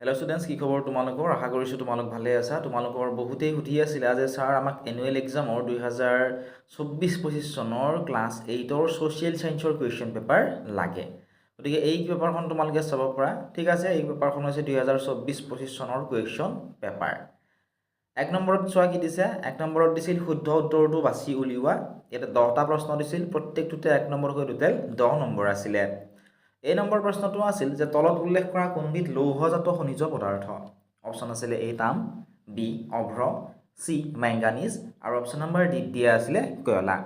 Hello' students, কি খবৰ তোমালোকৰ? আশা কৰিছোঁ তোমালোক ভালে আছা। তোমালোকৰ বহুতেই সুধি আছিলে যে ছাৰ আমাক এনুৱেল এক্সামৰ 2024-25 চনৰ ক্লাছ 8ৰ ছ'চিয়েল ছায়েন্সৰ কুৱেশ্যন পেপাৰ লাগে। গতিকে এই পেপাৰখন তোমালোকে চাব পাৰা। ঠিক আছে, এই পেপাৰখন হৈছে 2024-25 চনৰ কুৱেশ্যন পেপাৰ। 1 নম্বৰত চোৱা কি দিছে। 1 নম্বৰত দিছিল শুদ্ধ উত্তৰটো বাছি উলিওৱা। ইয়াতে 10টা প্ৰশ্ন দিছিল, প্ৰত্যেকটোতে 1 নম্বৰকৈ টোটেল 10 নম্বৰ আছিলে। এই নম্বৰ প্ৰশ্নটো আছিল যে তলত উল্লেখ কৰা কোনবিধ লৌহজাত খনিজ পদাৰ্থ? অপশ্যন আছিলে এ তাম, বি অভ্ৰ, চি মেংগানিজ আৰু অপশ্যন নম্বৰ ডি দিয়া আছিলে কয়লা।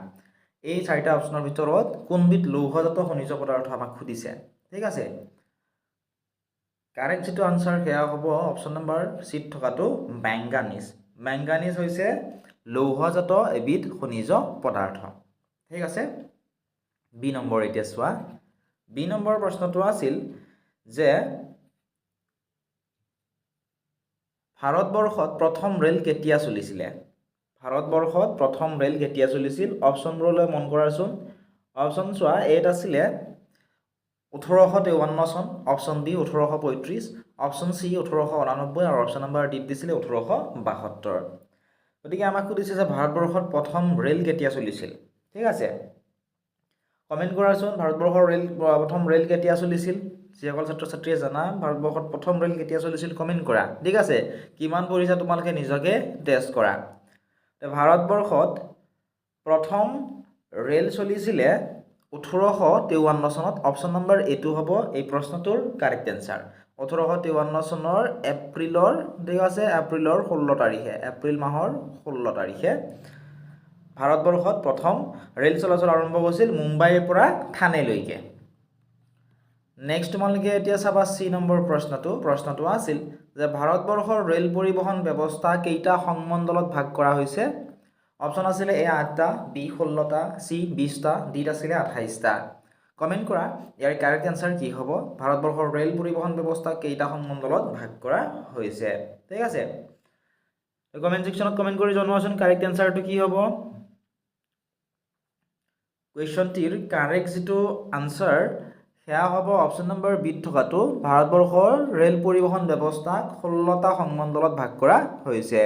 এই 4টা অপশ্যনৰ ভিতৰত কোনবিধ লৌহজাত খনিজ পদাৰ্থ আমাক সুধিছে। ঠিক আছে, কাৰেক্ট যিটো আনচাৰ সেয়া হ'ব অপশ্যন নম্বৰ চিত থকাটো মেংগানিজ। মেংগানিজ হৈছে লৌহজাত এবিধ খনিজ পদাৰ্থ। ঠিক আছে, বি নম্বৰ এতিয়া চোৱা। বি নম্বৰ প্ৰশ্নটো আছিল যে ভাৰতবৰ্ষত প্ৰথম ৰেল কেতিয়া চলিছিলে? ভাৰতবৰ্ষত প্ৰথম ৰেল কেতিয়া চলিছিল? অপশ্যনবোৰলৈ মন কৰাচোন। অপশ্যন চোৱা, এত আছিলে 1853 চন, অপশ্যন বি 1835, অপশ্যন চি 1889 আৰু অপশ্যন নম্বৰ ডিত দিছিলে 1872। গতিকে আমাক সুধিছে যে ভাৰতবৰ্ষত প্ৰথম ৰেল কেতিয়া চলিছিল। ঠিক আছে, কমেণ্ট কৰাচোন ভাৰতবৰ্ষৰ প্ৰথম ৰেল কেতিয়া চলিছিল। যিসকল ছাত্ৰ ছাত্ৰীয়ে জানা ভাৰতবৰ্ষত প্ৰথম ৰেল কেতিয়া চলিছিল কমেণ্ট কৰা। ঠিক আছে, কিমান পঢ়িছা তোমালোকে নিজকে টেষ্ট কৰা। ভাৰতবৰ্ষত প্ৰথম ৰেল চলিছিলে 1853 চনত। অপশ্যন নম্বৰ এইটো হ'ব এই প্ৰশ্নটোৰ কাৰেক্ট এনচাৰ। 1853 চনৰ এপ্ৰিলৰ, ঠিক আছে, এপ্ৰিলৰ 16 তাৰিখে, এপ্ৰিল মাহৰ 16 তাৰিখে ভাৰতবৰ্ষত প্ৰথম ৰেল চলাচল আৰম্ভ হৈছিল মুম্বাইৰ পৰা থানেলৈকে। নেক্সট তোমালোকে এতিয়া চাবা চি নম্বৰ প্ৰশ্নটো আছিল যে ভাৰতবৰ্ষৰ ৰেল পৰিবহণ ব্যৱস্থা কেইটা সংমণ্ডলত ভাগ কৰা হৈছে? অপশ্যন আছিলে এ 8টা, বি 16টা, চি 20টা, ডিত আছিলে 28টা। কমেণ্ট কৰা ইয়াৰ কাৰেক্ট এনচাৰ কি হ'ব। ভাৰতবৰ্ষৰ ৰেল পৰিবহণ ব্যৱস্থা কেইটা সংমণ্ডলত ভাগ কৰা হৈছে? ঠিক আছে, কমেণ্ট ছেকশ্যনত কমেণ্ট কৰি জনোৱাচোন কাৰেক্ট এনচাৰটো কি হ'ব। কুৱেশ্যনটিৰ কাৰেক্ট যিটো আনচাৰ সেয়া হ'ব অপশ্যন নম্বৰ বিত থকাটো ভাৰতবৰ্ষৰ ৰেল পৰিবহণ ব্যৱস্থাক 16টা সংমণ্ডলত ভাগ কৰা হৈছে।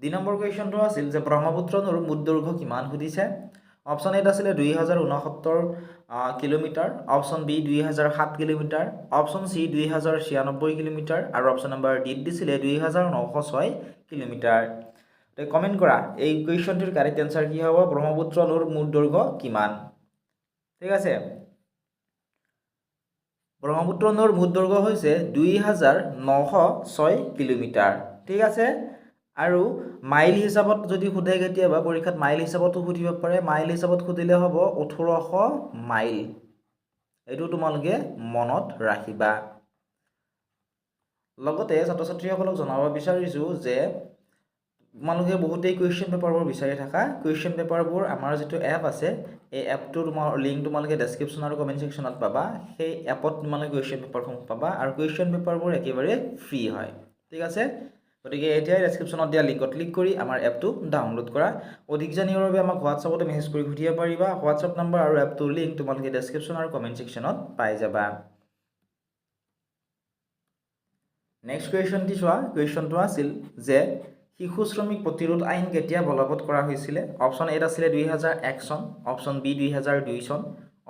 2 নম্বৰ কুৱেশ্যনটো আছিল যে ব্ৰহ্মপুত্ৰ নৈৰ মুঠ দৈৰ্ঘ্য কিমান সুধিছে। অপশ্যন এত আছিলে 2069 kilometre, option B 2007 kilometre, option C 2096 kilometre আৰু অপশ্যন নম্বৰ ডিত দিছিলে 2906 কিলোমিটাৰ। কমেণ্ট কৰা এই কুৱেশ্যনটিৰ কাৰেক্ট এনচাৰ কি হ'ব, ব্ৰহ্মপুত্ৰ নৈৰ মুঠ দৈৰ্ঘ্য কিমান? ঠিক আছে, ব্ৰহ্মপুত্ৰ নৈৰ মুঠ দৈৰ্ঘ্য হৈছে 2906 কিলোমিটাৰ। ঠিক আছে, আৰু মাইল হিচাপত যদি সোধে কেতিয়াবা পৰীক্ষাত মাইল হিচাপতো সুধিব পাৰে। মাইল হিচাপত সুধিলে হ'ব 1800 মাইল। এইটো তোমালোকে মনত ৰাখিবা। লগতে ছাত্ৰ ছাত্ৰীসকলক জনাব বিচাৰিছোঁ যে তোমালোকে বহুতেই কুৱেশ্যন পেপাৰবোৰ বিচাৰি থাকা। কুৱেশ্যন পেপাৰবোৰ আমাৰ যিটো এপ আছে, এই এপটোৰ লিংক তোমালোকে ডেছক্ৰিপশ্যন আৰু কমেণ্ট ছেকশ্যনত পাবা। সেই এপত তোমালোকে কুৱেশ্যন পেপাৰসমূহ পাবা আৰু কুৱেশ্যন পেপাৰবোৰ একেবাৰে ফ্ৰী হয়। ঠিক আছে, গতিকে এতিয়াই ডেছক্ৰিপশ্যনত দিয়া লিংকত ক্লিক কৰি আমাৰ এপটো ডাউনলোড কৰা। অধিক জানিবৰ বাবে আমাক হোৱাটছআপতে মেছেজ কৰি সুধিব পাৰিবা। হোৱাটছআপ নম্বৰ আৰু এপটোৰ লিংক তোমালোকে ডেছক্ৰিপশ্যন আৰু কমেণ্ট ছেকশ্যনত পাই যাবা। নেক্সট কুৱেশ্যনটি চোৱা। কুৱেশ্যনটো আছিল যে শিশু শ্ৰমিক প্ৰতিৰোধ আইন কেতিয়া বলবৎ কৰা হৈছিলে? অপশ্যন এত আছিলে 2001 চন, অপশ্যন বি 2002 চন,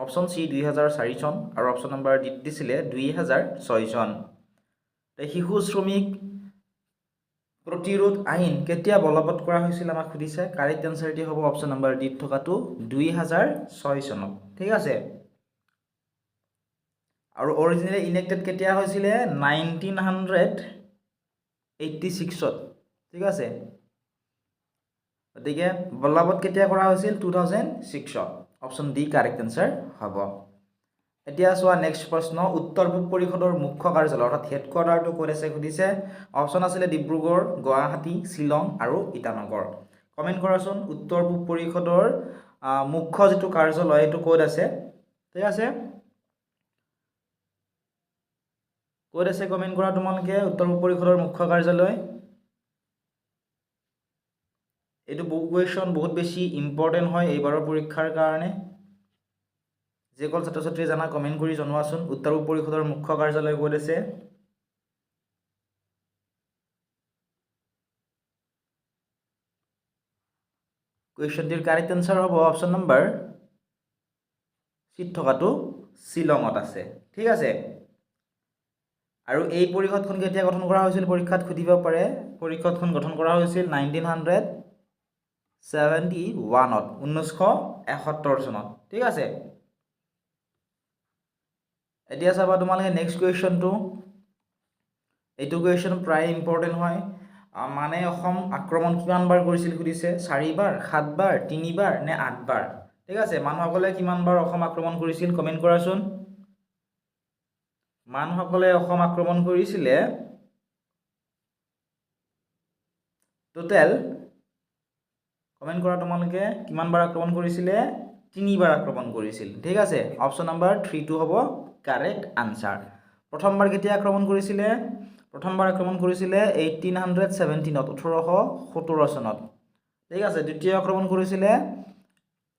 অপশ্যন চি 2004 চন আৰু অপশ্যন নম্বৰ ডিত দিছিলে 2006 চন। শিশু শ্ৰমিক প্ৰতিৰোধ আইন কেতিয়া বলবৎ কৰা হৈছিল আমাক সুধিছে। কাৰেক্ট এনচাৰটি হ'ব অপশ্যন নম্বৰ ডিত থকাটো 2006 চনত। ঠিক আছে, আৰু অৰিজিনেলি ইনেক্টেড কেতিয়া হৈছিলে? 1986ত। ঠিক আছে, গতিকে বলবৎ কেতিয়া কৰা হৈছিল? 2006ত। অপশ্যন ডি কাৰেক্ট এনচাৰ হ'ব। এতিয়া চোৱা নেক্সট প্ৰশ্ন। উত্তৰ পূব পৰিষদৰ মুখ্য কাৰ্যালয় অৰ্থাৎ হেডকোৱাৰ্টাৰটো ক'ত আছে সুধিছে। অপশ্যন আছিলে ডিব্ৰুগড়, গুৱাহাটী, শ্বিলং আৰু ইটানগৰ। কমেণ্ট কৰাচোন উত্তৰ পূব পৰিষদৰ মুখ্য যিটো কাৰ্যালয় এইটো ক'ত আছে। ঠিক আছে, ক'ত আছে কমেণ্ট কৰা তোমালোকে উত্তৰ পূব পৰিষদৰ মুখ্য কাৰ্যালয়। এইটো কুৱেশ্যন বহুত বেছি ইম্পৰ্টেণ্ট হয় এইবাৰৰ পৰীক্ষাৰ কাৰণে। যিসকল ছাত্ৰ ছাত্ৰীয়ে জানা কমেণ্ট কৰি জনোৱাচোন উত্তৰ পূব পৰিষদৰ মুখ্য কাৰ্যালয় ক'ত আছে। কুৱেশ্যনটিৰ কাৰেক্ট এনচাৰ হ'ব অপশ্যন নম্বৰ চিট থকাটো শ্বিলঙত আছে ঠিক আছে আৰু এই পৰিষদখন কেতিয়া গঠন কৰা হৈছিল পৰীক্ষাত সুধিব পাৰে পৰিষদখন গঠন কৰা হৈছিল 1971 চনত ঠিক আছে এতিয়া চাবা তোমালোকে নেক্সট কুৱেশ্যনটো এইটো কুৱেশ্যন প্ৰায় ইম্পৰ্টেণ্ট হয় মানে অসম আক্ৰমণ কিমানবাৰ কৰিছিল সুধিছে 4বাৰ 7বাৰ 3বাৰ নে 8বাৰ ঠিক আছে মানুহসকলে কিমানবাৰ অসম আক্ৰমণ কৰিছিল কমেণ্ট কৰাচোন মানুহসকলে অসম আক্ৰমণ কৰিছিলে টোটেল কমেণ্ট কৰা তোমালোকে কিমানবাৰ আক্ৰমণ কৰিছিলে 3বাৰ আক্ৰমণ কৰিছিল ঠিক আছে অপশ্যন নম্বৰ 3 টো হ'ব কাৰেক্ট আনসাৰ প্ৰথমবাৰ কেতিয়া আক্ৰমণ কৰিছিলে প্ৰথমবাৰ আক্ৰমণ কৰিছিলে 1817 ত 1817 চনত ঠিক আছে দ্বিতীয় আক্ৰমণ কৰিছিলে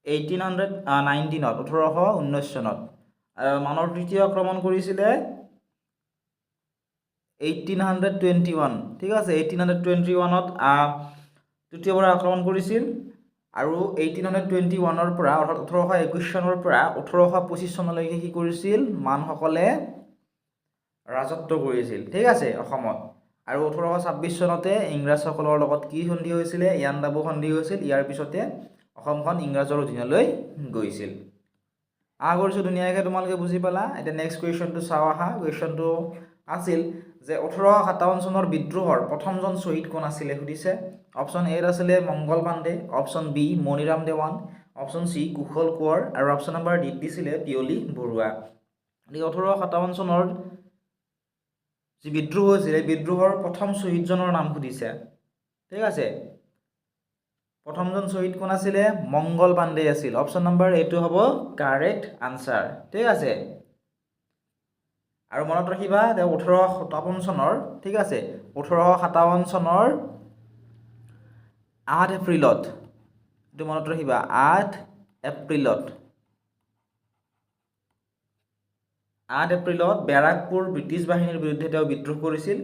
1819 ত 1819 চনত মানৰ তৃতীয় আক্ৰমণ কৰিছিলে 1821 ঠিক আছে 1821 ত তৃতীয়বাৰ আক্ৰমণ কৰিছিল আৰু 1821 ৰ পৰা অৰ্থাৎ 1821 চনৰ পৰা 1825 চনলৈকে কি কৰিছিল মানসকলে ৰাজত্ব কৰিছিল ঠিক আছে অসমত আৰু 1826 চনতে ইংৰাজসকলৰ লগত কি সন্ধি হৈছিল ইয়াণ্ডাবু সন্ধি হৈছিল ইয়াৰ পিছতে অসমখন ইংৰাজৰ অধীনলৈ গৈছিল আগৰছো ধুনীয়াকৈ তোমালোকে বুজি পালা এটা নেক্সট কুৱেশ্যনটো চাও আহা কুৱেশ্যনটো আছিল যে 1857 চনৰ বিদ্ৰোহৰ প্ৰথমজন শহীদ কোন আছিল সুধিছে অপশ্যন এ আছিল Mangal Pandey option B Maniram Dewan option C Kushal Konwar আৰু অপশ্যন নম্বৰ ডি দিছিল পিয়লি বৰুৱা 1857 চনৰ যি বিদ্ৰোহ হৈছিল এই বিদ্ৰোহৰ প্ৰথম শহীদজনৰ নাম সুধিছে ঠিক আছে প্ৰথমজন শহীদ কোন আছিল মংগল পাণ্ডে আছিল অপশ্যন নম্বৰ এটো হ'ব কাৰেক্ট আনসাৰ ঠিক আছে আৰু মনত ৰাখিবা 1857 চনৰ ঠিক আছে 1857 চনৰ 8 এপ্ৰিলত এটো মনত ৰাখিবা 8 এপ্ৰিলত বেৰাকপুৰ ব্ৰিটিছ বাহিনীৰ বিৰুদ্ধে তেওঁ বিদ্ৰোহ কৰিছিল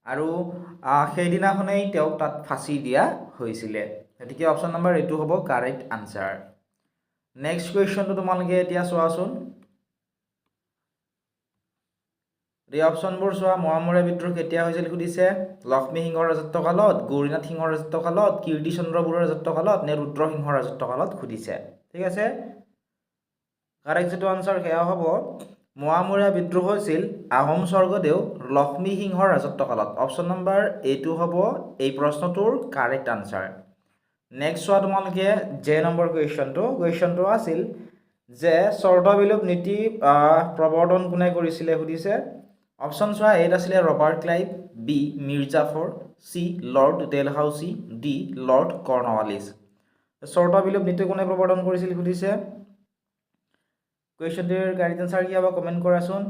আৰু সেইদিনাখনেই তেওঁক তাত ফাঁচি দিয়া হৈছিল গতিকে অপশ্যন নম্বৰ এটো হ'ব কাৰেক্ট আনসাৰ নেক্সট কুৱেশ্যনটো তোমালোকে এতিয়া চোৱাচোন এই অপশ্যনবোৰ চোৱা মহামৰীয়া বিদ্ৰোহ কেতিয়া হৈছিল সুধিছে লক্ষ্মী সিংহৰ ৰাজত্বকালত গৌৰীনাথ সিংহৰ ৰাজত্বকালত কীৰ্তিচন্দ্ৰ বৰুৱাৰ ৰাজত্বকালত নে ৰুদ্ৰ সিংহৰ ৰাজত্বকালত সুধিছে ঠিক আছে কাৰেক্ট যেটো আনসাৰ সেয়া হ'ব মহামৰীয়া বিদ্ৰোহ হৈছিল আহোম স্বৰ্গদেউ লক্ষ্মী সিংহৰ ৰাজত্বকালত অপশ্যন নম্বৰ এটো হ'ব এই প্ৰশ্নটোৰ কাৰেক্ট আনসাৰ নেক্সট চোৱা তোমালোকে জে নম্বৰ কুৱেশ্যনটো আছিল যে চৰ্তবিলোপ নীতি প্ৰৱৰ্তন কোনে কৰিছিলে সুধিছে অপশ্যন চোৱা এত আছিল Robert Clive B Mir Jafar C Lord Dalhousie D Lord Cornwallis চৰ্তবিলোপ নীতি কোনে প্ৰৱৰ্তন কৰিছিল সুধিছে কুৱেশ্যনটিৰ কাৰেক্ট আনসাৰ কি হ'ব কমেণ্ট কৰাচোন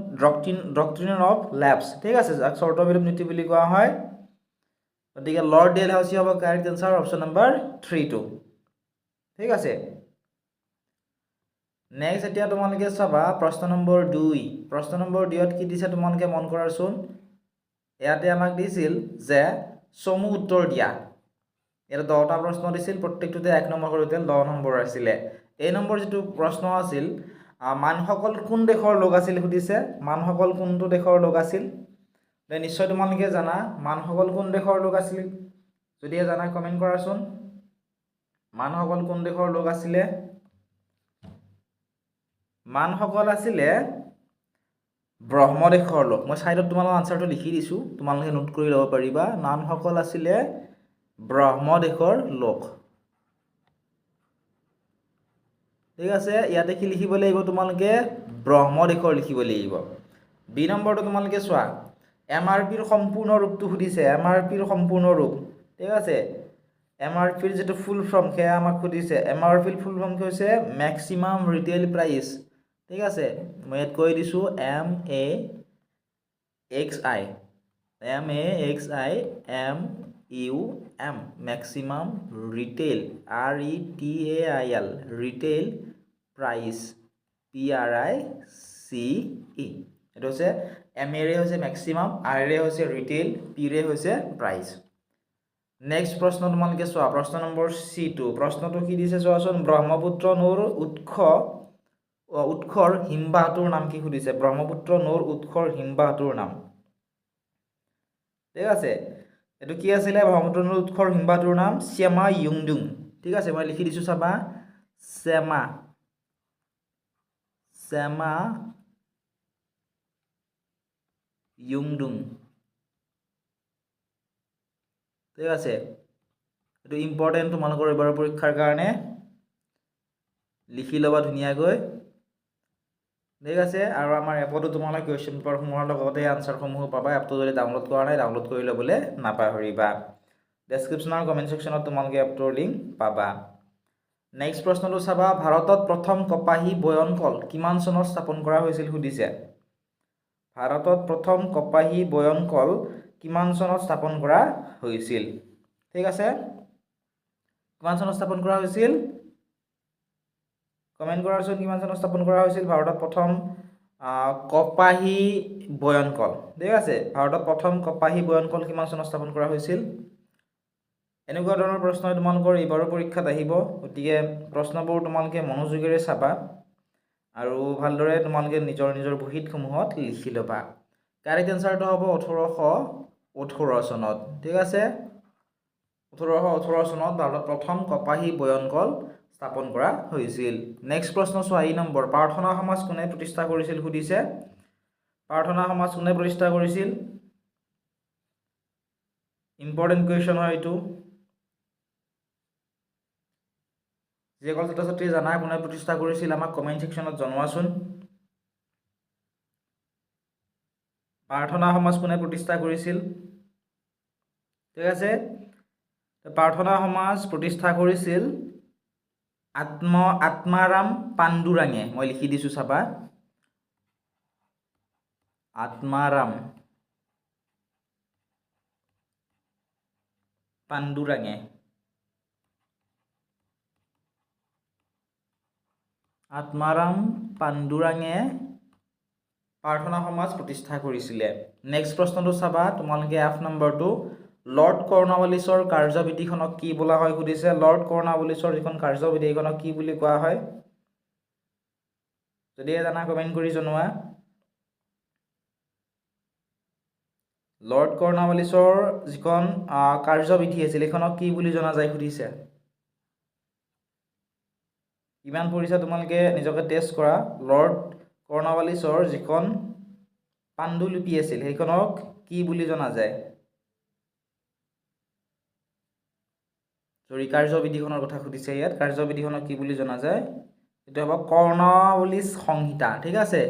ডক্ট্ৰিন অফ লেপছ ঠিক আছে যাক চৰ্তবিলোপ নীতি বুলি কোৱা হয় গতিকে লৰ্ড ডেলহাউসি হ'ব কাৰেক্ট আনসাৰ অপশ্যন নম্বৰ 3 টো ঠিক আছে নেক্সট এতিয়া তোমালোকে চাবা প্ৰশ্ন নম্বৰ 2 প্ৰশ্ন নম্বৰ 2 ত কি দিছে তোমালোকে মন কৰাচোন ইয়াতে আমাক দিছিল যে সমু উত্তৰ দিয়া এটা 10টা প্ৰশ্ন দিছিল প্ৰত্যেকটোতে 1 নম্বৰ কৰি 10 নম্বৰ আছিল এই নম্বৰ যেটো প্ৰশ্ন আছিল মানসকল কোন দেশৰ লোক আছিল সুধিছে মানসকল কোনটো দেশৰ লোক আছিল নিশ্চয় তোমালোকে জানা মানসকল কোন দেশৰ লোক আছিল যদি জানা কমেণ্ট কৰাচোন মানসকল কোন দেশৰ লোক আছিল মানসকল আছিল ব্ৰহ্মদেশৰ লোক মই সাইডত তোমালোকৰ আনসাৰটো লিখি দিছো তোমালোকে নোট কৰি ল'ব পাৰিবা মানসকল আছিল ব্ৰহ্মদেশৰ লোক ঠিক আছে ইয়াতে কি লিখিব লাগিব তোমালোকে ব্ৰহ্মদেশৰ লিখিব লাগিব বি নম্বৰটো তোমালোকে চোৱা এমআৰপিৰ সম্পূৰ্ণ ৰূপটো সুধিছে এমআৰপিৰ সম্পূৰ্ণ ৰূপ ঠিক আছে এমআৰপিৰ যেটো ফুল ফৰ্ম সেয়া আমাক সুধিছে এমআৰপিৰ ফুল ফৰ্ম কি হৈছে ম্যাক্সিমাম ৰিটেইল প্ৰাইস ঠিক আছে মই ইয়াত কৈ দিছো MAXIMUM maximum retail RETAIL retail price PRICE এটো হৈছে M ৰে হৈছে ম্যাক্সিমাম R ৰে হৈছে ৰিটেইল P ৰে হৈছে প্ৰাইস নেক্সট প্ৰশ্ন তোমালোকে চোৱা, প্ৰশ্ন নম্বৰ C2। প্ৰশ্নটো কি দিছে চোৱাচোন, ব্ৰহ্মপুত্ৰ নৌৰ উৎসৰ হিমবাহটোৰ নাম কি সুধিছে, ব্ৰহ্মপুত্ৰ নৌৰ উৎসৰ হিমবাহটোৰ নাম। ঠিক আছে, এইটো কি আছিলে, ব্ৰহ্মপুত্ৰ নৌৰ উৎসৰ হিমবাহটোৰ নাম শ্যামা য়ুংডুং। ঠিক আছে, মই লিখি দিছোঁ চাবা, শ্যামা য়ুংডুং। ঠিক আছে, এইটো ইম্পৰ্টেণ্ট তোমালোকৰ এইবাৰ পৰীক্ষাৰ কাৰণে, লিখি ল'বা ধুনীয়াকৈ। ঠিক আছে, আৰু আমাৰ এপতো তোমালোকে কুৱেশ্যন পেপাৰসমূহৰ লগতে আনচাৰসমূহো পাবা। এপটো যদি ডাউনলোড কৰা নাই, ডাউনলোড কৰি ল'বলৈ নাপাহৰিবা। ডেছক্ৰিপশ্যন আৰু কমেণ্ট ছেকশ্যনত তোমালোকে এপটোৰ লিংক পাবা। নেক্সট প্ৰশ্নটো চাবা, ভাৰতত প্ৰথম কপাহী বয়নকল কিমান চনত স্থাপন কৰা হৈছিল সুধিছে। ভাৰতত প্ৰথম কপাহী বয়নকল কিমান চনত স্থাপন কৰা হৈছিল। ঠিক আছে, কিমান চনত স্থাপন কৰা হৈছিল, কমেণ্ট কৰাচোন, কিমান চনত স্থাপন কৰা হৈছিল ভাৰতত প্ৰথম কপাহী বয়নকল। ঠিক আছে, ভাৰতত প্ৰথম কপাহী বয়নকল কিমান চনত স্থাপন কৰা হৈছিল। এনেকুৱা ধৰণৰ প্ৰশ্ন তোমালোকৰ এইবাৰো পৰীক্ষাত আহিব, গতিকে প্ৰশ্নবোৰ তোমালোকে মনোযোগেৰে চাবা আৰু ভালদৰে তোমালোকে নিজৰ নিজৰ বহীসমূহত লিখি ল'বা। কাৰেক্ট এনচাৰটো হ'ব 1818 চনত। ঠিক আছে, 1818 চনত ভাৰতত প্ৰথম কপাহী বয়নকল স্থাপন কৰা হৈছিল। নেক্সট প্ৰশ্ন চোৱা, 2 নম্বৰ, প্ৰাৰ্থনা সমাজ কোনে প্ৰতিষ্ঠা কৰিছিল সুধিছে। প্ৰাৰ্থনা সমাজ কোনে প্ৰতিষ্ঠা কৰিছিল, ইম্পৰ্টেণ্ট কুৱেশ্যন হয় এইটো। যিসকল ছাত্ৰ ছাত্ৰীয়ে জানা কোনে প্ৰতিষ্ঠা কৰিছিল, আমাক কমেণ্ট ছেকশ্যনত জনোৱাচোন। প্ৰাৰ্থনা সমাজ কোনে প্ৰতিষ্ঠা কৰিছিল। ঠিক আছে, প্ৰাৰ্থনা সমাজ প্ৰতিষ্ঠা কৰিছিল আত্মাৰাম পাণ্ডুৰাঙে। মই লিখি দিছোঁ চাবা, আত্মাৰাম পাণ্ডুৰাঙে। আত্মাৰাম পাণ্ডুৰাঙে প্ৰাৰ্থনা সমাজ প্ৰতিষ্ঠা কৰিছিলে। নেক্সট প্ৰশ্নটো চাবা তোমালোকে, 8 নম্বৰটো, লৰ্ড কৰ্ণৱালিছৰ কাৰ্যবিধিখনক কি বোলা হয় সুধিছে। লৰ্ড কৰ্ণৱালিছৰ যিখন কাৰ্যবিধি এইখনক কি বুলি কোৱা হয়, যদিহে জানা কমেণ্ট কৰি জনোৱা। লৰ্ড কৰ্ণৱালিছৰ যিখন কাৰ্যবিধি আছিল এইখনক কি বুলি জনা যায় সুধিছে। কিমান পঢ়িছা তোমালোকে নিজকে টেষ্ট কৰা। লৰ্ড কৰ্ণৱালিছৰ যিখন পাণ্ডুলিপি আছিল সেইখনক কি বুলি জনা যায়। চৰি, কাৰ্যবিধিখনৰ কথা সুধিছে ইয়াত, কাৰ্যবিধিখনক কি বুলি জনা যায়, এইটো হ'ব কৰ্ণৱালিছ সংহিতা। ঠিক আছে,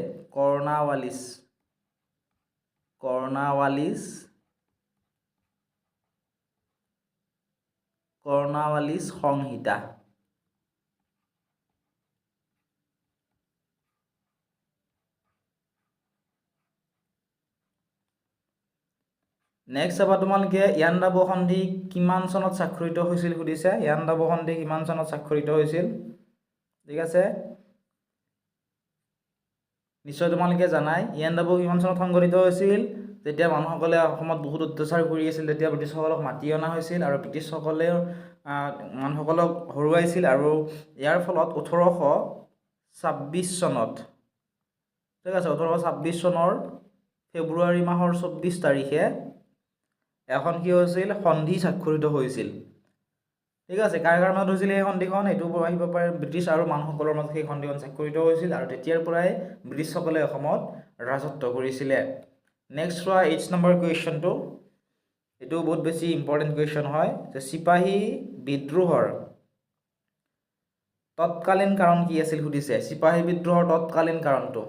কৰ্ণৱালিছ সংহিতা। নেক্সট চাবা তোমালোকে, ইয়াণ্ডাবু সন্ধি কিমান চনত স্বাক্ষৰিত হৈছিল সুধিছে। ইয়াণ্ডাবু সন্ধি কিমান চনত স্বাক্ষৰিত হৈছিল। ঠিক আছে, নিশ্চয় তোমালোকে জানাই, ইয়াণ্ডাবু কিমান চনত সংঘটিত হৈছিল, যেতিয়া মানুহসকলে অসমত বহুত অত্যাচাৰ কৰি আছিল, তেতিয়া ব্ৰিটিছসকলক মাতি অনা হৈছিল আৰু ব্ৰিটিছসকলে মানুহসকলক হৰুৱাইছিল আৰু ইয়াৰ ফলত 1826 চনত, ঠিক আছে, 1826 চনৰ ফেব্ৰুৱাৰী মাহৰ 24 তাৰিখে এখন কি হৈছিল, সন্ধি স্বাক্ষৰিত হৈছিল। ঠিক আছে, কাৰ কাৰ মাজত হৈছিল এই সন্ধিখন, সেইটো আহিব পাৰে ব্ৰিটিছ আৰু মানুহসকলৰ মাজত সেই সন্ধিখন স্বাক্ষৰিত হৈছিল আৰু তেতিয়াৰ পৰাই ব্ৰিটিছসকলে অসমত ৰাজত্ব কৰিছিলে। নেক্সট চোৱা, 8 নম্বৰ কুৱেশ্যনটো, এইটো বহুত বেছি ইম্পৰ্টেণ্ট কুৱেশ্যন হয়, যে চিপাহী বিদ্ৰোহৰ তৎকালীন কাৰণ কি আছিল সুধিছে। চিপাহী বিদ্ৰোহৰ তৎকালীন কাৰণটো,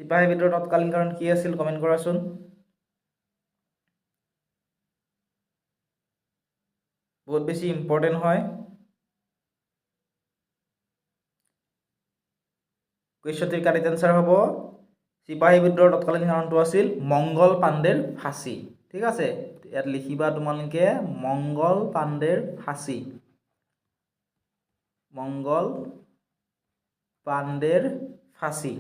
চিপাহী বিদ্ৰোহৰ তৎকালীন কাৰণ কি আছিল, কমেণ্ট কৰাচোন। বহুত বেছি ইম্পৰ্টেণ্ট হয়। কুৱেশ্যনটিৰ কাৰেক্ট এনচাৰ হ'ব, চিপাহী বিদ্ৰোহৰ তৎকালীন কাৰণটো আছিল মংগল পাণ্ডেৰ ফাঁচী। ঠিক আছে, ইয়াত লিখিবা তোমালোকে মংগল পাণ্ডেৰ ফাঁচী। মংগল পাণ্ডেৰ ফাঁচী।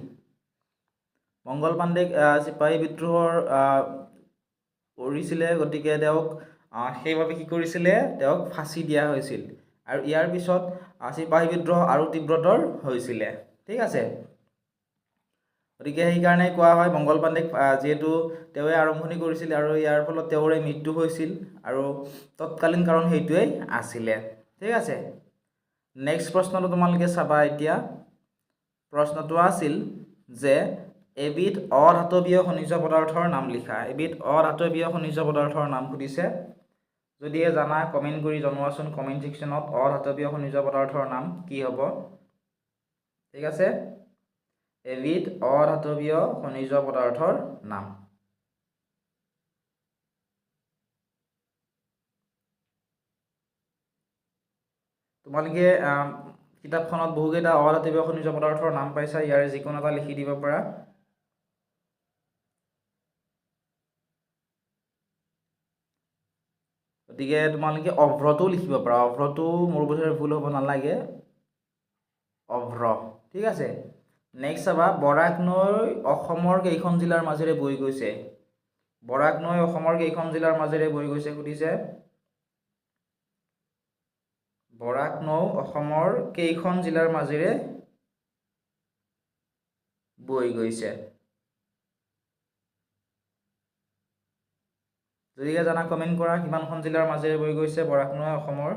মংগল পাণ্ডেক চিপাহী বিদ্ৰোহৰ কৰিছিলে, গতিকে তেওঁক সেইবাবে কি কৰিছিলে, তেওঁক ফাঁচি দিয়া হৈছিল। আৰু ইয়াৰ পিছত চিপাহী বিদ্ৰোহ আৰু তীব্ৰতৰ হৈছিলে। ঠিক আছে, গতিকে সেইকাৰণে কোৱা হয় মংগল পাণ্ডেক যিহেতু তেওঁৱে আৰম্ভণি কৰিছিল আৰু ইয়াৰ ফলত তেওঁৰে মৃত্যু হৈছিল আৰু তৎকালীন কাৰণ সেইটোৱেই আছিলে। ঠিক আছে, নেক্সট প্ৰশ্নটো তোমালোকে চাবা এতিয়া। প্ৰশ্নটো আছিল যে এবিধ অধাতৱীয় খনিজ পদাৰ্থৰ নাম লিখা। এবিধ অধাতৱীয় খনিজ পদাৰ্থৰ নাম সুধিছে। যদিহে জানা কমেণ্ট কৰি জনোৱাচোন কমেণ্ট ছেকশ্যনত অধাতৱীয় খনিজ পদাৰ্থৰ নাম কি হ'ব। ঠিক আছে, এবিধ অধাতৱীয় খনিজ পদাৰ্থৰ নাম। তোমালোকে কিতাপখনত বহুকেইটা অধাতৱীয় খনিজ পদাৰ্থৰ নাম পাইছা, ইয়াৰে যিকোনো এটা লিখি দিব পাৰা। গতিকে তোমালোকে অভ্ৰটো লিখিব পাৰা। অভ্ৰটো মোৰ বোধেৰে ভুল হ'ব নালাগে, অভ্ৰ। ঠিক আছে, নেক্সট চাবা বৰাক নৈ অসমৰ কেইখন জিলাৰ মাজেৰে বৈ গৈছে। বৰাক নৈ অসমৰ কেইখন জিলাৰ মাজেৰে বৈ গৈছে সুধিছে। বৰাক নৈ অসমৰ কেইখন জিলাৰ মাজেৰে বৈ গৈছে। যদিহে জানা কমেণ্ট কৰা কিমানখন জিলাৰ মাজেৰে বৈ গৈছে বৰাক নৈ অসমৰ।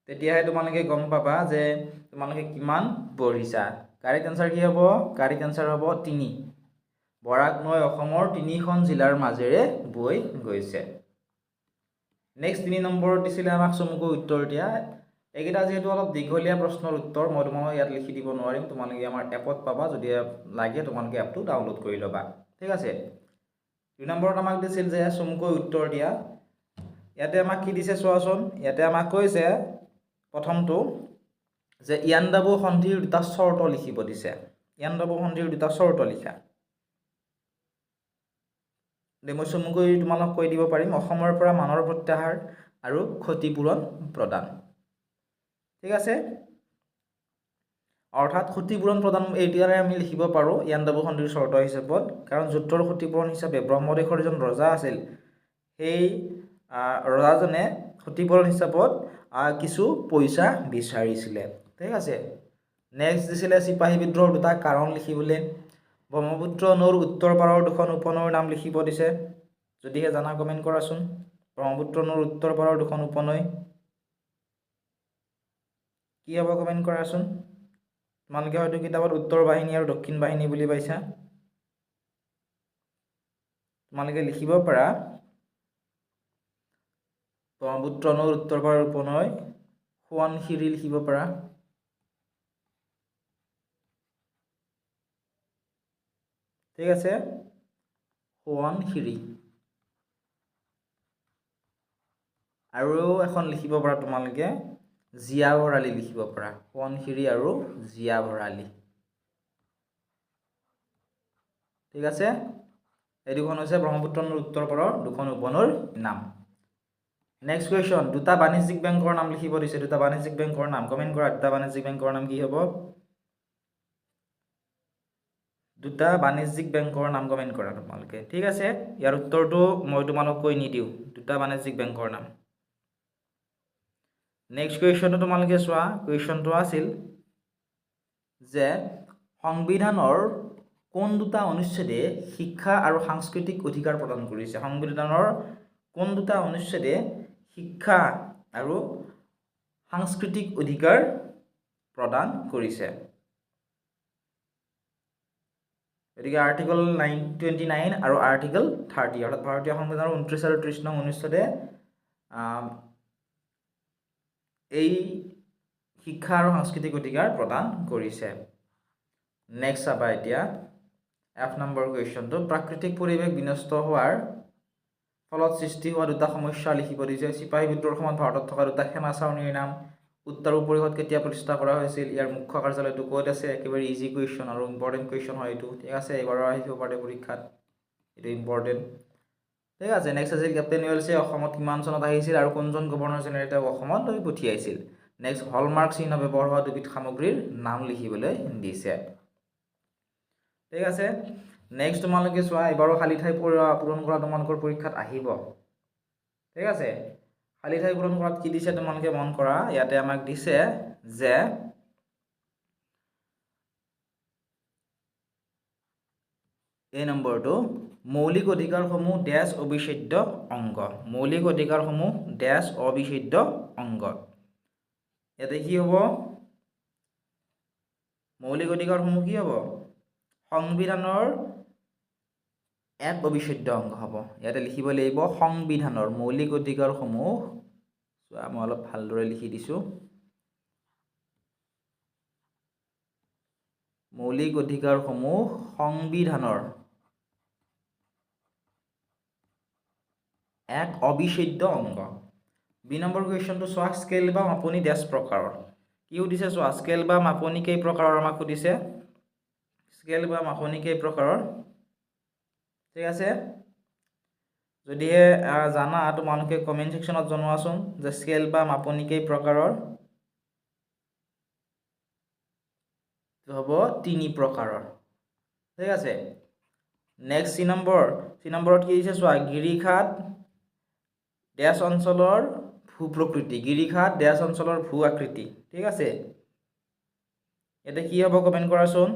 তেতিয়াহে তোমালোকে গম পাবা যে তোমালোকে কিমান পঢ়িছা। কাৰেক্ট এনচাৰ কি হ'ব? কাৰেক্ট এনচাৰ হ'ব 3। বৰাক নৈ অসমৰ 3খন জিলাৰ মাজেৰে বৈ গৈছে। নেক্সট 3 নম্বৰত দিছিলে আমাক চমুকৈ উত্তৰ দিয়া। এইকেইটা যিহেতু অলপ দীঘলীয়া প্ৰশ্নৰ উত্তৰ, মই তোমালোকক ইয়াত লিখি দিব নোৱাৰিম। তোমালোকে আমাৰ এপত পাবা, যদি লাগে তোমালোকে এপটো ডাউনলোড কৰি ল'বা। ঠিক আছে, 2 নম্বৰত আমাক দিছিল যে চমুকৈ উত্তৰ দিয়া। ইয়াতে আমাক কি দিছে চোৱাচোন। ইয়াতে আমাক কৈছে প্ৰথমটো যে ইয়াণ্ডাবু সন্ধিৰ 2টা চৰ্ত লিখিব দিছে। ইয়াণ্ডাবু সন্ধিৰ 2টা চৰ্ত লিখা। মই চমুকৈ তোমালোকক কৈ দিব পাৰিম, অসমৰ পৰা মানৰ প্ৰত্যাহাৰ আৰু ক্ষতিপূৰণ প্ৰদান। ঠিক আছে, অৰ্থাৎ ক্ষতিপূৰণ প্ৰদান এইটোৰে আমি লিখিব পাৰোঁ ইয়াণ্ডাবু সন্ধিৰ চৰ্ত হিচাপত, কাৰণ যুদ্ধৰ ক্ষতিপূৰণ হিচাপে ব্ৰহ্মদেশৰ এজন ৰজা আছিল, সেই ৰজাজনে ক্ষতিপূৰণ হিচাপত কিছু পইচা বিচাৰিছিলে। ঠিক আছে, নেক্সট দিছিলে চিপাহী বিদ্ৰোহৰ 2টা কাৰণ লিখিবলৈ। ব্ৰহ্মপুত্ৰ নৈৰ উত্তৰ পাৰৰ 2খন উপনৈৰ নাম লিখিব দিছে। যদিহে জানা কমেণ্ট কৰাচোন। ব্ৰহ্মপুত্ৰ নৈৰ উত্তৰ পাৰৰ 2খন উপনৈ কি হ'ব কমেণ্ট কৰাচোন। তোমালোকে হয়তো কিতাপত উত্তৰ বাহিনী আৰু দক্ষিণ বাহিনী বুলি পাইছা। তোমালোকে লিখিব পাৰা ব্ৰহ্মপুত্ৰ নৈৰ উত্তৰ পাৰৰ উপনৈ সোৱণশিৰি লিখিব পাৰা। ঠিক আছে, সোৱণশিৰি। আৰু এখন লিখিব পাৰা তোমালোকে জীয়া ভৰালি লিখিব পাৰা। সোৱণশিৰি আৰু জীয়া ভৰালি। ঠিক আছে, এই 2খন হৈছে ব্ৰহ্মপুত্ৰ নৈৰ উত্তৰ পাৰৰ 2খন উপনৈৰ নাম। নেক্সট কুৱেশ্যন, 2টা বাণিজ্যিক বেংকৰ নাম লিখিব দিছে। 2টা বাণিজ্যিক বেংকৰ নাম কমেণ্ট কৰা। 2টা বাণিজ্যিক বেংকৰ নাম কি হ'ব? 2টা বাণিজ্যিক বেংকৰ নাম কমেণ্ট কৰা তোমালোকে। ঠিক আছে, ইয়াৰ উত্তৰটো মই তোমালোকক কৈ নিদিওঁ। 2টা বাণিজ্যিক বেংকৰ নাম। নেক্সট কুৱেশ্যনটো তোমালোকে চোৱা। কুৱেশ্যনটো আছিল যে সংবিধানৰ কোন 2টা অনুচ্ছেদে শিক্ষা আৰু সাংস্কৃতিক অধিকাৰ প্ৰদান কৰিছে? সংবিধানৰ কোন 2টা অনুচ্ছেদে শিক্ষা আৰু সাংস্কৃতিক অধিকাৰ প্ৰদান কৰিছে? গতিকে আৰ্টিকল 29 আৰু আৰ্টিকল 30, অৰ্থাৎ ভাৰতীয় সংবিধানৰ 29 আৰু 30 নং অনুচ্ছেদে এই শিক্ষা আৰু সাংস্কৃতিক অধিকাৰ প্ৰদান কৰিছে। নেক্সট চাবা এতিয়া F নম্বৰ কুৱেশ্যনটো, প্ৰাকৃতিক পৰিৱেশ বিনষ্ট হোৱাৰ ফলত সৃষ্টি হোৱা 2টা সমস্যা লিখিব দিছে। চিপাহী বিদ্ৰোহৰ সময়ত ভাৰতত থকা 2টা সেনা ছাউনীৰ নাম। উত্তৰ পৰিষদ কেতিয়া প্ৰতিষ্ঠা কৰা হৈছিল? ইয়াৰ মুখ্য কাৰ্যালয়টো ক'ত আছে? একেবাৰে ইজি কুৱেশ্যন আৰু ইম্পৰ্টেণ্ট কুৱেশ্যন হয় এইটো। ঠিক আছে, এবাৰো আহিব পাৰে পৰীক্ষাত, এইটো ইম্পৰ্টেণ্ট। ঠিক আছে, নেক্সট আছিল কেপ্টেইন ৱেলছে অসমত কিমান চনত আহিছিল আৰু কোনজন গভৰ্ণৰ জেনেৰেলে তেওঁক অসমত পঠিয়াইছিল? নেক্সট হলমাৰ্ক চিহ্ন ব্যৱহাৰ হোৱা 2বিধ সামগ্ৰীৰ নাম লিখিবলৈ দিছে। ঠিক আছে, নেক্সট তোমালোকে চোৱা এবাৰো খালী ঠাই পূৰণ কৰা তোমালোকৰ পৰীক্ষাত আহিব ঠিক আছে খালী ঠাই পূৰণ কৰাত কি দিছে তোমালোকে মন কৰা ইয়াতে আমাক দিছে যে এই নম্বৰটো মৌলিক অধিকাৰসমূহ ডেছ অবিচ্ছেদ্য অংগ মৌলিক অধিকাৰসমূহ ডেছ অবিচ্ছেদ্য অংগ ইয়াতে কি হ'ব মৌলিক অধিকাৰসমূহ কি হ'ব সংবিধানৰ এক অবিচ্ছেদ্য অংগ হ'ব ইয়াতে লিখিব লাগিব সংবিধানৰ মৌলিক অধিকাৰসমূহ মই অলপ ভালদৰে লিখি দিছোঁ মৌলিক অধিকাৰসমূহ সংবিধানৰ এক অবিচ্ছেদ্য অংগ বি নম্বৰ কুৱেশ্যনটো চোৱা স্কেল বা মাপনি ডেছ প্ৰকাৰৰ কি সুধিছে চোৱা স্কেল বা মাপনি কেই প্ৰকাৰৰ আমাক সুধিছে স্কেল বা মাপনি কেই প্ৰকাৰৰ ঠিক আছে যদিহে জানা তোমালোকে কমেণ্ট ছেকশ্যনত জনোৱাচোন যে স্কেল বা মাপনি কেই প্ৰকাৰৰ হ'ব 3 প্ৰকাৰৰ ঠিক আছে নেক্সট চি নম্বৰত কি দিছে চোৱা গিৰিখাত ডেছ অঞ্চলৰ ভূ প্ৰকৃতি গিৰিখাত ডেছ অঞ্চলৰ ভূ আকৃতি ঠিক আছে ইয়াতে কি হ'ব কমেণ্ট কৰাচোন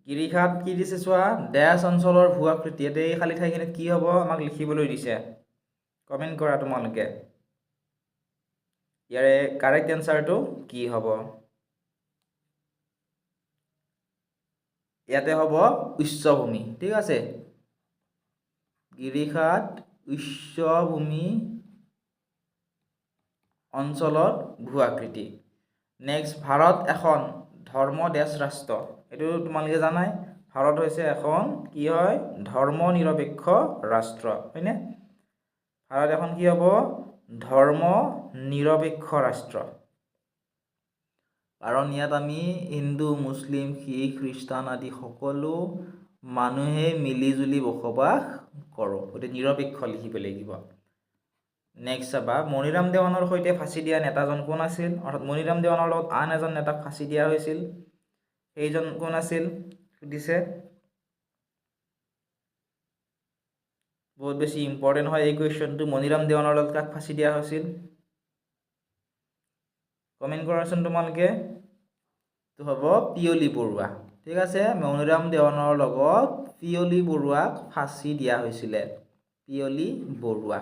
গিৰিখাত কি দিছে চোৱা ডেছ অঞ্চলৰ ভূ আকৃতি ইয়াতে এই খালী ঠাইখিনিত কি হ'ব আমাক লিখিবলৈ দিছে কমেণ্ট কৰা তোমালোকে ইয়াৰে কাৰেক্ট এনসাৰটো কি হ'ব ইয়াতে হ'ব উচ্চভূমি ঠিক আছে গিৰিখাত উচ্চভূমি অঞ্চলত ভূ আকৃতি নেক্সট ভাৰত এখন ধৰ্ম ডেছ ৰাষ্ট্ৰ এইটো তোমালোকে জানাই ভাৰত হৈছে এখন কি হয় ধৰ্ম নিৰপেক্ষ ৰাষ্ট্ৰ হয়নে ভাৰত এখন কি হ'ব ধৰ্ম নিৰপেক্ষ ৰাষ্ট্ৰ কাৰণ ইয়াত আমি হিন্দু মুছলিম শিখ খ্ৰীষ্টান আদি সকলো মানুহে মিলিজুলি বসবাস কৰোঁ গতিকে নিৰপেক্ষ লিখিব লাগিব নেক্সট চাবা মণিৰাম দেৱানৰ সৈতে ফাঁচি দিয়া নেতাজন কোন আছিল অৰ্থাৎ মণিৰাম দেৱানৰ লগত আন এজন নেতাক ফাঁচি দিয়া হৈছিল সেইজন কোন আছিল সুধিছে বহুত বেছি ইম্পৰ্টেণ্ট হয় এই কুৱেশ্যনটো মণিৰাম দেৱানৰ লগত কাক ফাঁচি দিয়া হৈছিল কমেণ্ট কৰাচোন তোমালোকে তো হ'ব পিয়লি বৰুৱা ঠিক আছে মণিৰাম দেৱানৰ লগত পিয়লি বৰুৱাক ফাঁচি দিয়া হৈছিলে পিয়লি বৰুৱা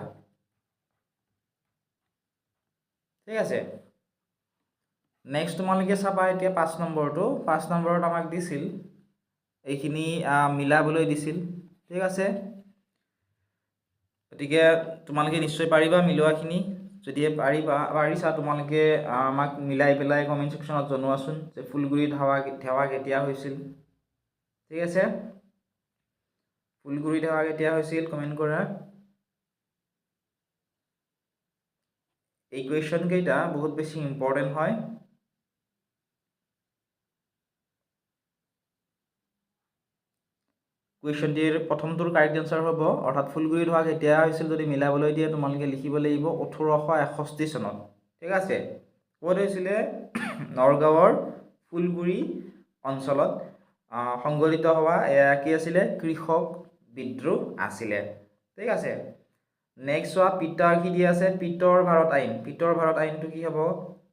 ঠিক আছে নেক্সট তোমালোকে চাবা এতিয়া 5 নম্বৰত আমাক দিছিল এইখিনি মিলাবলৈ দিছিল ঠিক আছে গতিকে তোমালোকে নিশ্চয় পাৰিবা মিলোৱাখিনি যদি পাৰিছা তোমালোকে আমাক মিলাই পেলাই কমেণ্ট ছেকশ্যনত জনোৱাচোন যে ফুলগুৰি ধাৱা কেতিয়া হৈছিল ঠিক আছে ফুলগুৰি ধাৱা কেতিয়া হৈছিল কমেণ্ট কৰা এই কুৱেশ্যন কেইটা বহুত বেছি ইম্পৰ্টেণ্ট হয় কুৱেশ্যনটিৰ প্ৰথমটোৰ কাৰেক্ট এনসাৰ হ'ব অৰ্থাৎ ফুলগুৰি ধাৱা কেতিয়া হৈছিল যদি মিলাবলৈ দিয়ে তোমালোকে লিখিব লাগিব 1861 চনত ঠিক আছে ক'ত হৈছিলে নৰগাঁৱৰ ফুলগুৰি অঞ্চলত সংঘটিত হোৱা এয়া কি আছিলে কৃষক বিদ্ৰোহ আছিলে ঠিক আছে নেক্সট চোৱা পিতাৰ কি দিয়া আছে পিতৰ ভাৰত আইনটো কি হ'ব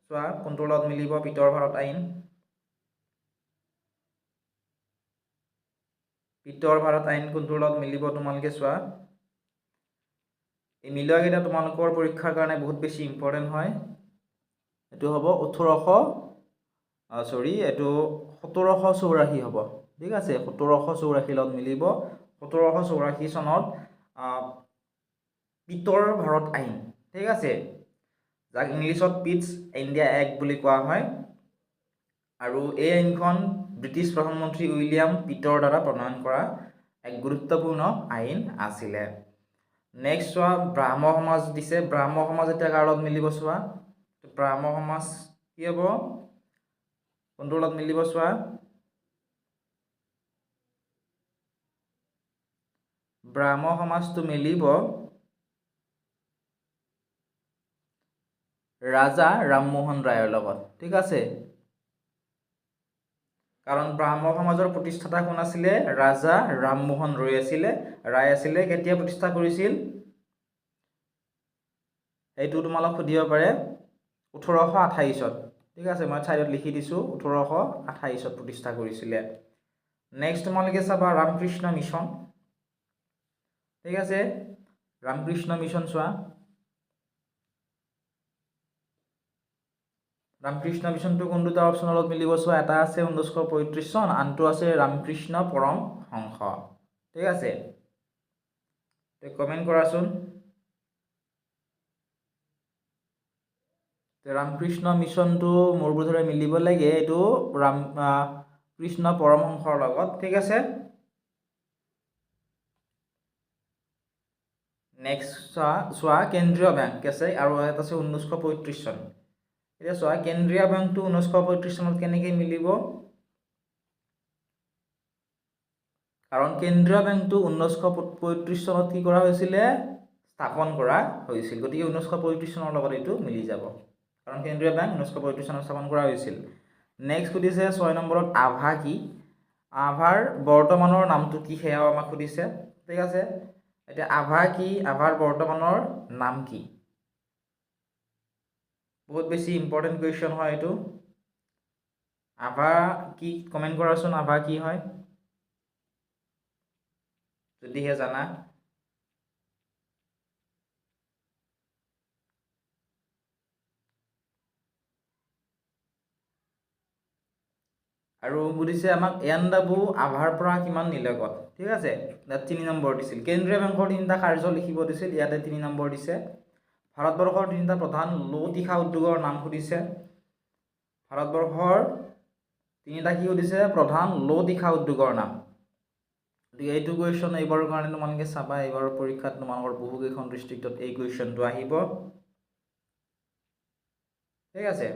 চোৱা কোনটোৰ লগত মিলিব পিতৰ ভাৰত আইন কোনটোৰ লগত মিলিব তোমালোকে চোৱা এই মিলোৱাকেইটা তোমালোকৰ পৰীক্ষাৰ কাৰণে বহুত বেছি ইম্পৰ্টেণ্ট হয় এইটো হ'ব 1784 হ'ব ঠিক আছে 1784 লগত মিলিব 1784 চনত পিতৰ ভাৰত আইন ঠিক আছে যাক ইংলিছত পিটছ ইণ্ডিয়া এক্ট বুলি কোৱা হয় আৰু এই আইনখন ব্ৰিটিছ প্ৰধানমন্ত্ৰী উইলিয়াম পিটৰ দ্বাৰা প্ৰণয়ন কৰা এক গুৰুত্বপূৰ্ণ আইন আছিলে নেক্সট চোৱা ব্ৰাহ্ম সমাজ দিছে ব্ৰাহ্ম সমাজ এতিয়া কাৰ লগত মিলিব চোৱা ব্ৰাহ্ম সমাজ কি হ'ব কোনটোৰ লগত মিলিব চোৱা ব্ৰাহ্ম সমাজটো মিলিব ৰাজা ৰামমোহন ৰায়ৰ লগত ঠিক আছে কাৰণ ব্ৰাহ্ম সমাজৰ প্ৰতিষ্ঠাতা কোন আছিলে ৰাজা ৰামমোহন ৰায় আছিলে কেতিয়া প্ৰতিষ্ঠা কৰিছিল এইটো তোমালোক সুধিব পাৰে 1828 ঠিক আছে মই ছাইডত লিখি দিছোঁ 1828 প্ৰতিষ্ঠা কৰিছিলে নেক্সট তোমালোকে চাবা ৰামকৃষ্ণ মিছন ঠিক আছে ৰামকৃষ্ণ মিছন চোৱা ৰামকৃষ্ণ মিছনটো কোন দুটা অপশ্যনৰ লগত মিলিব চোৱা এটা আছে 1935 চন আনটো আছে ৰামকৃষ্ণ পৰম হংস ঠিক আছে কমেণ্ট কৰাচোন ৰামকৃষ্ণ মিছনটো মোৰ বোধৰে মিলিব লাগে এইটো কৃষ্ণ পৰমহংসৰ লগত ঠিক আছে নেক্সট চোৱা কেন্দ্ৰীয় বেংক আছে আৰু এটা আছে 1935 চন এতিয়া চোৱা কেন্দ্ৰীয় বেংকটো 1935 চনত কেনেকৈ মিলিব কাৰণ কেন্দ্ৰীয় বেংকটো 1935 চনত কি কৰা হৈছিলে স্থাপন কৰা হৈছিল গতিকে 1935 চনৰ লগত এইটো মিলি যাব কাৰণ কেন্দ্ৰীয় বেংক 1935 চনত স্থাপন কৰা হৈছিল নেক্সট সুধিছে 6 নম্বৰত আভা কি আভাৰ বৰ্তমানৰ নামটো কি সেয়াও আমাক সুধিছে ঠিক আছে এতিয়া আভা কি আভাৰ বৰ্তমানৰ নাম কি বহুত বেছি ইম্পৰ্টেণ্ট কুৱেশ্যন হয় এইটো আভা কি কমেণ্ট কৰাচোন আভা কি হয় যদিহে জানা আৰু বুজিছে আমাক এনডাবু আভাৰ পৰা কিমান নিলগত ঠিক আছে তাত 3 নম্বৰ দিছিল কেন্দ্ৰীয় বেংকৰ 3টা কাৰ্য লিখিব দিছিল ইয়াতে 3 নম্বৰ দিছে ভাৰতবৰ্ষৰ 3টা প্ৰধান লৌহ উদ্যোগৰ নাম সুধিছে ভাৰতবৰ্ষৰ 3টা কি সুধিছে প্ৰধান লৌহ উদ্যোগৰ নাম গতিকে এইটো কুৱেশ্যন এইবাৰৰ কাৰণে তোমালোকে চাবা এইবাৰৰ পৰীক্ষাত তোমালোকৰ বহুকেইখন ডিষ্ট্ৰিক্টত এই কুৱেশ্যনটো আহিব ঠিক আছে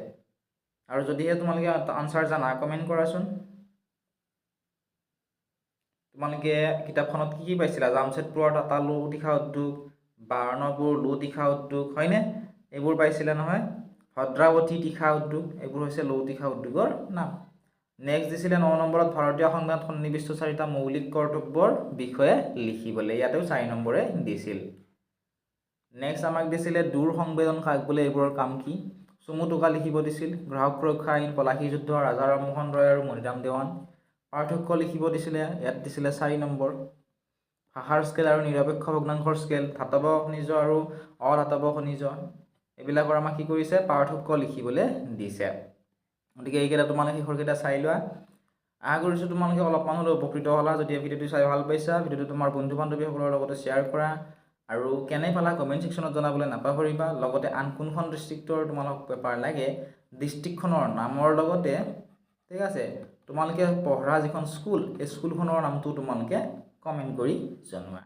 আৰু যদিহে তোমালোকে আনসাৰ জানা কমেণ্ট কৰাচোন তোমালোকে কিতাপখনত কি পাইছিলা জামছেদপুৰৰ টাটা লৌহ উদ্যোগ বাৰণপুৰ লৌহ উদ্যোগ হয়নে এইবোৰ পাইছিলা নহয় ভদ্ৰাৱতী তীখা উদ্যোগ এইবোৰ হৈছে লৌহ উদ্যোগৰ নাম নেক্সট দিছিলে 9 নম্বৰত ভাৰতীয় সংবিধানত সন্নিৱিষ্ট 4টা মৌলিক কৰ্তব্যৰ বিষয়ে লিখিবলৈ ইয়াতেও 4 নম্বৰে দিছিল নেক্সট আমাক দিছিলে দূৰ সংবেদন কাক বোলে এইবোৰৰ কাম কি চমু টোকা লিখিব দিছিল গ্ৰাহক সুৰক্ষা আইন পলাশী যুদ্ধ ৰাজা ৰামমোহন ৰায় আৰু মণিৰাম দেৱান পাৰ্থক্য লিখিব দিছিলে ইয়াত দিছিলে 4 নম্বৰ ভাষাৰ স্কেল আৰু নিৰপেক্ষ ভগ্নাংশৰ স্কেল ধাতৱ খনিজ আৰু অধাতৱ খনিজ এইবিলাকৰ আমাক কি কৰিছে পাৰ্থক্য লিখিবলৈ দিছে গতিকে এইকেইটা তোমালোকে শেষৰকেইটা চাই লোৱা আশা কৰিছোঁ তোমালোকে অলপমান হ'লেও উপকৃত হ'লা যদি ভিডিঅ'টো চাই ভাল পাইছা ভিডিঅ'টো তোমাৰ বন্ধু বান্ধৱীসকলৰ লগতে শ্বেয়াৰ কৰা আৰু কেনে পালা কমেণ্ট ছেকশ্যনত জনাবলৈ নাপাহৰিবা লগতে আন কোনখন ডিষ্ট্ৰিক্টৰ তোমালোক পেপাৰ লাগে ডিষ্ট্ৰিক্টখনৰ নামৰ লগতে ঠিক আছে তোমালোকে পঢ়া যিখন স্কুল এই স্কুলখনৰ নামটো তোমালোকে কমেণ্ট কৰি জনোৱা